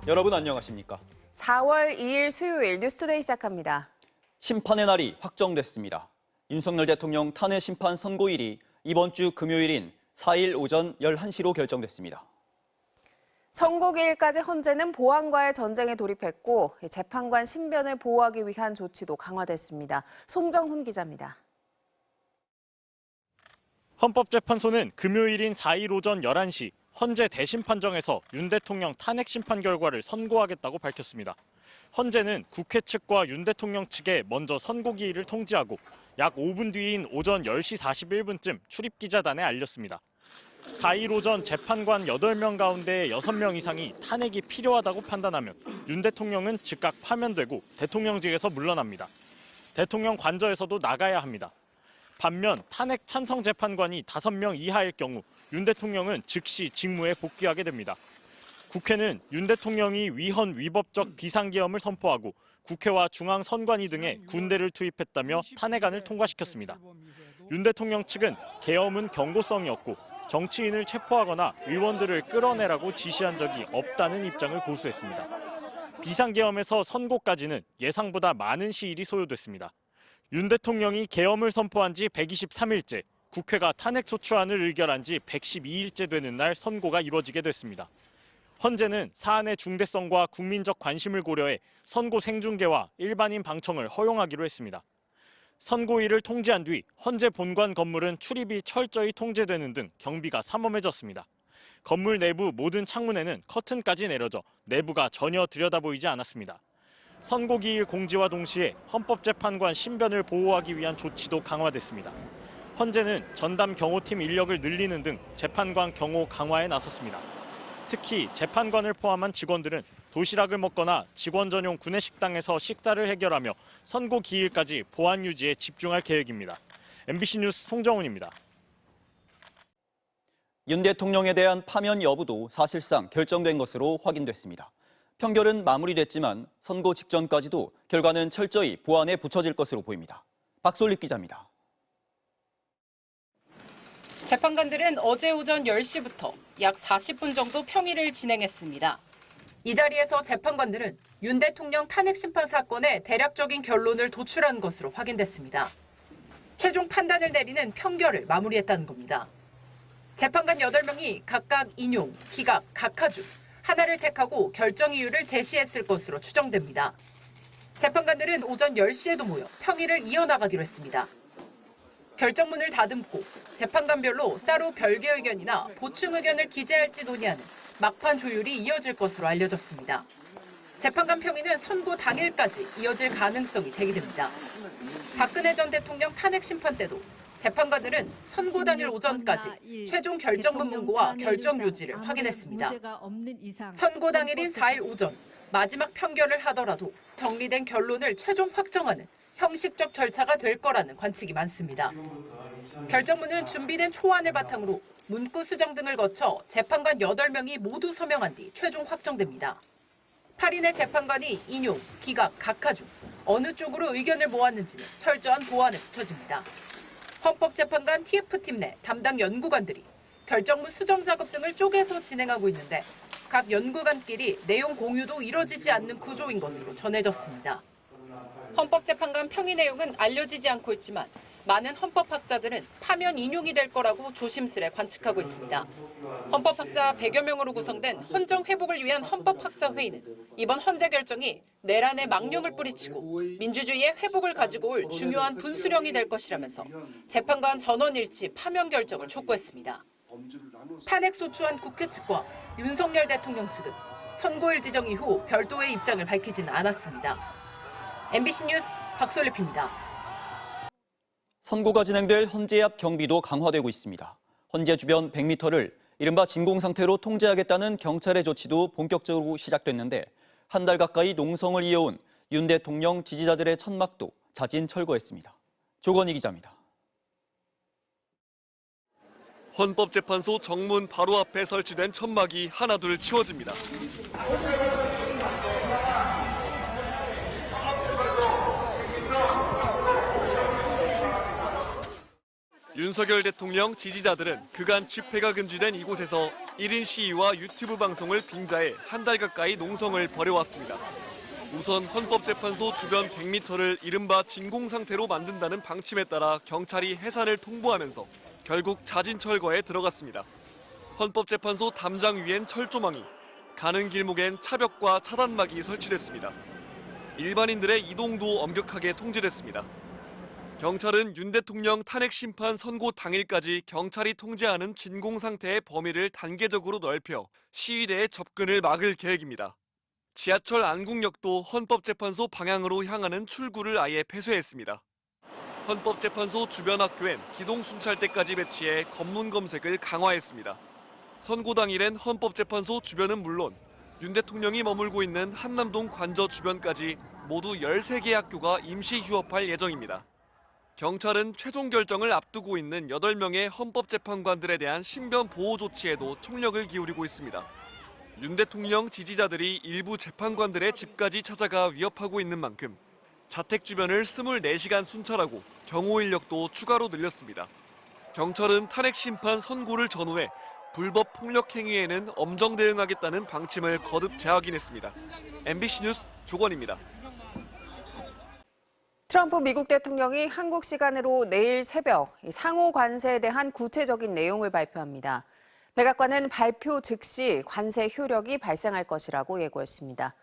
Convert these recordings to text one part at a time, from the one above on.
여러분 안녕하십니까? 4월 2일 수요일 뉴스투데이 시작합니다. 심판의 날이 확정됐습니다. 윤석열 대통령 탄핵 심판 선고일이 이번 주 금요일인 4일 오전 11시로 결정됐습니다. 선고기일까지 헌재는 보안과의 전쟁에 돌입했고 재판관 신변을 보호하기 위한 조치도 강화됐습니다. 송정훈 기자입니다. 헌법재판소는 금요일인 4일 오전 11시 헌재 대심판정에서 윤 대통령 탄핵 심판 결과를 선고하겠다고 밝혔습니다. 헌재는 국회 측과 윤 대통령 측에 먼저 선고기일을 통지하고 약 5분 뒤인 오전 10시 41분쯤 출입기자단에 알렸습니다. 4일 오전 재판관 8명 가운데 6명 이상이 탄핵이 필요하다고 판단하면 윤 대통령은 즉각 파면되고 대통령직에서 물러납니다. 대통령 관저에서도 나가야 합니다. 반면 탄핵 찬성 재판관이 5명 이하일 경우 윤 대통령은 즉시 직무에 복귀하게 됩니다. 국회는 윤 대통령이 위헌 위법적 비상계엄을 선포하고 국회와 중앙선관위 등에 군대를 투입했다며 탄핵안을 통과시켰습니다. 윤 대통령 측은 계엄은 경고성이었고 정치인을 체포하거나 의원들을 끌어내라고 지시한 적이 없다는 입장을 고수했습니다. 비상계엄에서 선고까지는 예상보다 많은 시일이 소요됐습니다. 윤 대통령이 계엄을 선포한 지 123일째, 국회가 탄핵소추안을 의결한 지 112일째 되는 날 선고가 이뤄지게 됐습니다. 헌재는 사안의 중대성과 국민적 관심을 고려해 선고 생중계와 일반인 방청을 허용하기로 했습니다. 선고일을 통지한 뒤 헌재 본관 건물은 출입이 철저히 통제되는 등 경비가 삼엄해졌습니다. 건물 내부 모든 창문에는 커튼까지 내려져 내부가 전혀 들여다보이지 않았습니다. 선고기일 공지와 동시에 헌법재판관 신변을 보호하기 위한 조치도 강화됐습니다. 헌재는 전담 경호팀 인력을 늘리는 등 재판관 경호 강화에 나섰습니다. 특히 재판관을 포함한 직원들은 도시락을 먹거나 직원 전용 구내식당에서 식사를 해결하며 선고 기일까지 보안 유지에 집중할 계획입니다. MBC 뉴스 송정훈입니다. 윤 대통령에 대한 파면 여부도 사실상 결정된 것으로 확인됐습니다. 평결은 마무리됐지만 선고 직전까지도 결과는 철저히 보안에 붙여질 것으로 보입니다. 박솔립 기자입니다. 재판관들은 어제 오전 10시부터 약 40분 정도 평의를 진행했습니다. 이 자리에서 재판관들은 윤 대통령 탄핵 심판 사건의 대략적인 결론을 도출한 것으로 확인됐습니다. 최종 판단을 내리는 평결을 마무리했다는 겁니다. 재판관 8명이 각각 인용, 기각, 각하 중 하나를 택하고 결정 이유를 제시했을 것으로 추정됩니다. 재판관들은 오전 10시에도 모여 평의를 이어나가기로 했습니다. 결정문을 다듬고 재판관별로 따로 별개 의견이나 보충 의견을 기재할지 논의하는 막판 조율이 이어질 것으로 알려졌습니다. 재판관 평의는 선고 당일까지 이어질 가능성이 제기됩니다. 박근혜 전 대통령 탄핵 심판 때도 재판관들은 선고 당일 오전까지 최종 결정문 문고와 결정 요지를 확인했습니다. 선고 당일인 4일 오전 마지막 평결을 하더라도 정리된 결론을 최종 확정하는 형식적 절차가 될 거라는 관측이 많습니다. 결정문은 준비된 초안을 바탕으로 문구 수정 등을 거쳐 재판관 8명이 모두 서명한 뒤 최종 확정됩니다. 8인의 재판관이 인용, 기각, 각하 중 어느 쪽으로 의견을 모았는지는 철저한 보완에 붙여집니다. 헌법재판관 TF팀 내 담당 연구관들이 결정문 수정 작업 등을 쪼개서 진행하고 있는데 각 연구관끼리 내용 공유도 이뤄지지 않는 구조인 것으로 전해졌습니다. 헌법재판관 평의 내용은 알려지지 않고 있지만 많은 헌법학자들은 파면 인용이 될 거라고 조심스레 관측하고 있습니다. 헌법학자 100여 명으로 구성된 헌정 회복을 위한 헌법학자회의는 이번 헌재 결정이 내란의 망령을 뿌리치고 민주주의의 회복을 가지고 올 중요한 분수령이 될 것이라면서 재판관 전원 일치 파면 결정을 촉구했습니다. 탄핵소추안 국회 측과 윤석열 대통령 측은 선고일 지정 이후 별도의 입장을 밝히지는 않았습니다. MBC 뉴스 박솔립입니다. 선고가 진행될 헌재 앞 경비도 강화되고 있습니다. 헌재 주변 100m를 이른바 진공 상태로 통제하겠다는 경찰의 조치도 본격적으로 시작됐는데 한 달 가까이 농성을 이어온 윤 대통령 지지자들의 천막도 자진 철거했습니다. 조건희 기자입니다. 헌법재판소 정문 바로 앞에 설치된 천막이 하나둘 치워집니다. 윤석열 대통령 지지자들은 그간 집회가 금지된 이곳에서 1인 시위와 유튜브 방송을 빙자해 한 달 가까이 농성을 벌여왔습니다. 우선 헌법재판소 주변 100m를 이른바 진공 상태로 만든다는 방침에 따라 경찰이 해산을 통보하면서 결국 자진 철거에 들어갔습니다. 헌법재판소 담장 위엔 철조망이, 가는 길목엔 차벽과 차단막이 설치됐습니다. 일반인들의 이동도 엄격하게 통제됐습니다. 경찰은 윤 대통령 탄핵 심판 선고 당일까지 경찰이 통제하는 진공 상태의 범위를 단계적으로 넓혀 시위대의 접근을 막을 계획입니다. 지하철 안국역도 헌법재판소 방향으로 향하는 출구를 아예 폐쇄했습니다. 헌법재판소 주변 학교엔 기동순찰대까지 배치해 검문 검색을 강화했습니다. 선고 당일엔 헌법재판소 주변은 물론 윤 대통령이 머물고 있는 한남동 관저 주변까지 모두 13개 학교가 임시 휴업할 예정입니다. 경찰은 최종 결정을 앞두고 있는 8명의 헌법재판관들에 대한 신변 보호 조치에도 총력을 기울이고 있습니다. 윤 대통령 지지자들이 일부 재판관들의 집까지 찾아가 위협하고 있는 만큼 자택 주변을 24시간 순찰하고 경호 인력도 추가로 늘렸습니다. 경찰은 탄핵 심판 선고를 전후해 불법 폭력 행위에는 엄정 대응하겠다는 방침을 거듭 재확인했습니다. MBC 뉴스 조건입니다. 트럼프 미국 대통령이 한국 시간으로 내일 새벽 상호 관세에 대한 구체적인 내용을 발표합니다. 백악관은 발표 즉시 관세 효력이 발생할 것이라고 예고했습니다.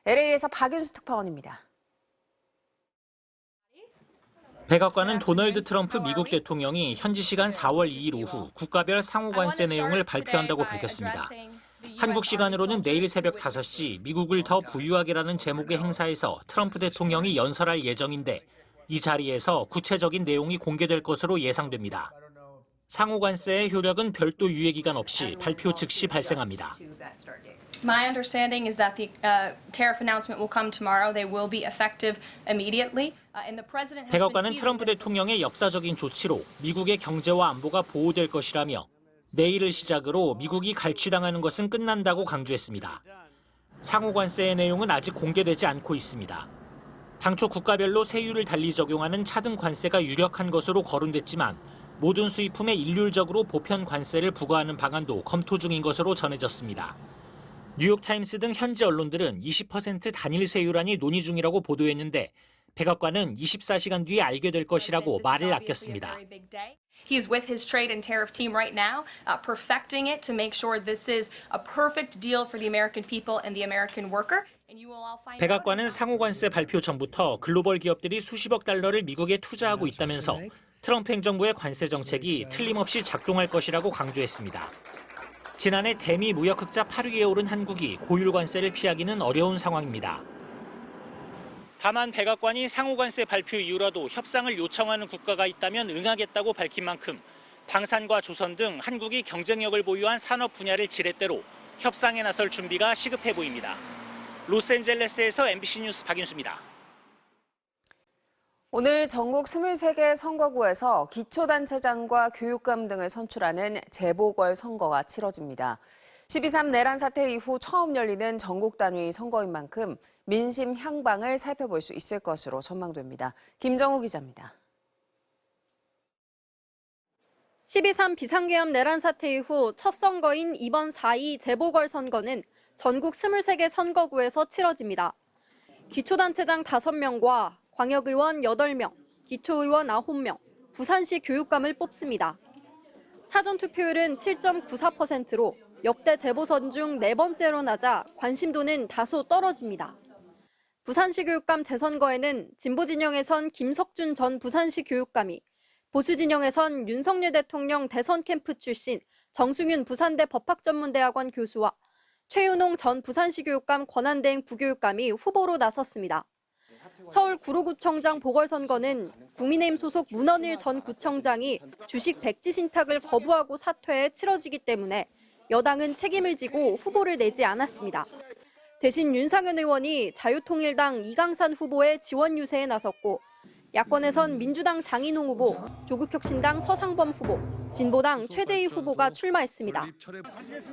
LA에서 박윤수 특파원입니다. 백악관은 도널드 트럼프 미국 대통령이 현지 시간 4월 2일 오후 국가별 상호 관세 내용을 발표한다고 밝혔습니다. 한국 시간으로는 내일 새벽 5시 미국을 더 부유하게라는 제목의 행사에서 트럼프 대통령이 연설할 예정인데 이 자리에서 구체적인 내용이 공개될 것으로 예상됩니다. 상호 관세의 효력은 별도 유예 기간 없이 발표 즉시 발생합니다. My understanding is that the tariff announcement will come tomorrow. They will be effective immediately. And the president has been 백악관은 teasing 트럼프 this. 대통령의 역사적인 조치로 미국의 경제와 안보가 보호될 것이라며 내일을 시작으로 미국이 갈취당하는 것은 끝난다고 강조했습니다. 상호 관세의 내용은 아직 공개되지 않고 있습니다. 당초 국가별로 세율을 달리 적용하는 차등 관세가 유력한 것으로 거론됐지만 모든 수입품에 일률적으로 보편 관세를 부과하는 방안도 검토 중인 것으로 전해졌습니다. 뉴욕타임스 등 현지 언론들은 20% 단일 세율안이 논의 중이라고 보도했는데 백악관은 24시간 뒤에 알게 될 것이라고 말을 아꼈습니다. He's with his trade and tariff team right now, perfecting it to make sure this is a perfect deal for the American people and the American worker. And you will all find out. 백악관은 상호 관세 발표 전부터 글로벌 기업들이 수십억 달러를 미국에 투자하고 있다면서 트럼프 행정부의 관세 정책이 틀림없이 작동할 것이라고 강조했습니다. 지난해 대미 무역 흑자 8위에 오른 한국이 고율 관세를 피하기는 어려운 상황입니다. 다만 백악관이 상호 관세 발표 이후라도 협상을 요청하는 국가가 있다면 응하겠다고 밝힌 만큼 방산과 조선 등 한국이 경쟁력을 보유한 산업 분야를 지렛대로 협상에 나설 준비가 시급해 보입니다. 로스앤젤레스에서 MBC 뉴스 박윤수입니다. 오늘 전국 23개 선거구에서 기초단체장과 교육감 등을 선출하는 재보궐선거가 치러집니다. 12.3 내란 사태 이후 처음 열리는 전국 단위 선거인 만큼 민심 향방을 살펴볼 수 있을 것으로 전망됩니다. 김정우 기자입니다. 12.3 비상계엄 내란 사태 이후 첫 선거인 이번 4.2 재보궐선거는 전국 23개 선거구에서 치러집니다. 기초단체장 5명과 광역의원 8명, 기초의원 9명, 부산시 교육감을 뽑습니다. 사전투표율은 7.94%로 역대 재보선 중 4번째로 낮아 관심도는 다소 떨어집니다. 부산시 교육감 재선거에는 진보 진영에선 김석준 전 부산시 교육감이, 보수 진영에선 윤석열 대통령 대선 캠프 출신 정승윤 부산대 법학전문대학원 교수와 최윤홍 전 부산시 교육감 권한대행 부교육감이 후보로 나섰습니다. 서울 구로구청장 보궐선거는 국민의힘 소속 문헌일 전 구청장이 주식 백지 신탁을 거부하고 사퇴해 치러지기 때문에 여당은 책임을 지고 후보를 내지 않았습니다. 대신 윤상현 의원이 자유통일당 이강산 후보의 지원 유세에 나섰고 야권에선 민주당 장인홍 후보, 조국혁신당 서상범 후보, 진보당 최재희 후보가 출마했습니다.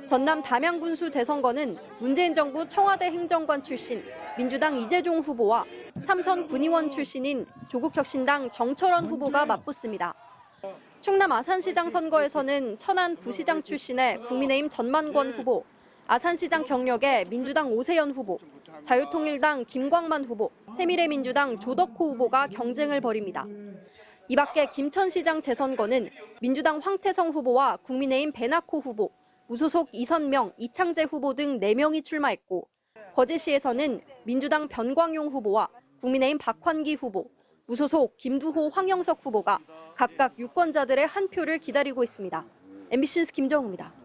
전남 담양군수 재선거는 문재인 정부 청와대 행정관 출신 민주당 이재종 후보와 삼선 군의원 출신인 조국혁신당 정철원 후보가 맞붙습니다. 충남 아산시장 선거에서는 천안 부시장 출신의 국민의힘 전만권 후보, 아산시장 경력의 민주당 오세연 후보, 자유통일당 김광만 후보, 새미래민주당 조덕호 후보가 경쟁을 벌입니다. 이 밖에 김천시장 재선거는 민주당 황태성 후보와 국민의힘 배낙호 후보, 무소속 이선명, 이창재 후보 등 4명이 출마했고, 거제시에서는 민주당 변광용 후보와 국민의힘 박환기 후보, 무소속 김두호, 황영석 후보가 각각 유권자들의 한 표를 기다리고 있습니다. MBC 뉴스 김정우입니다.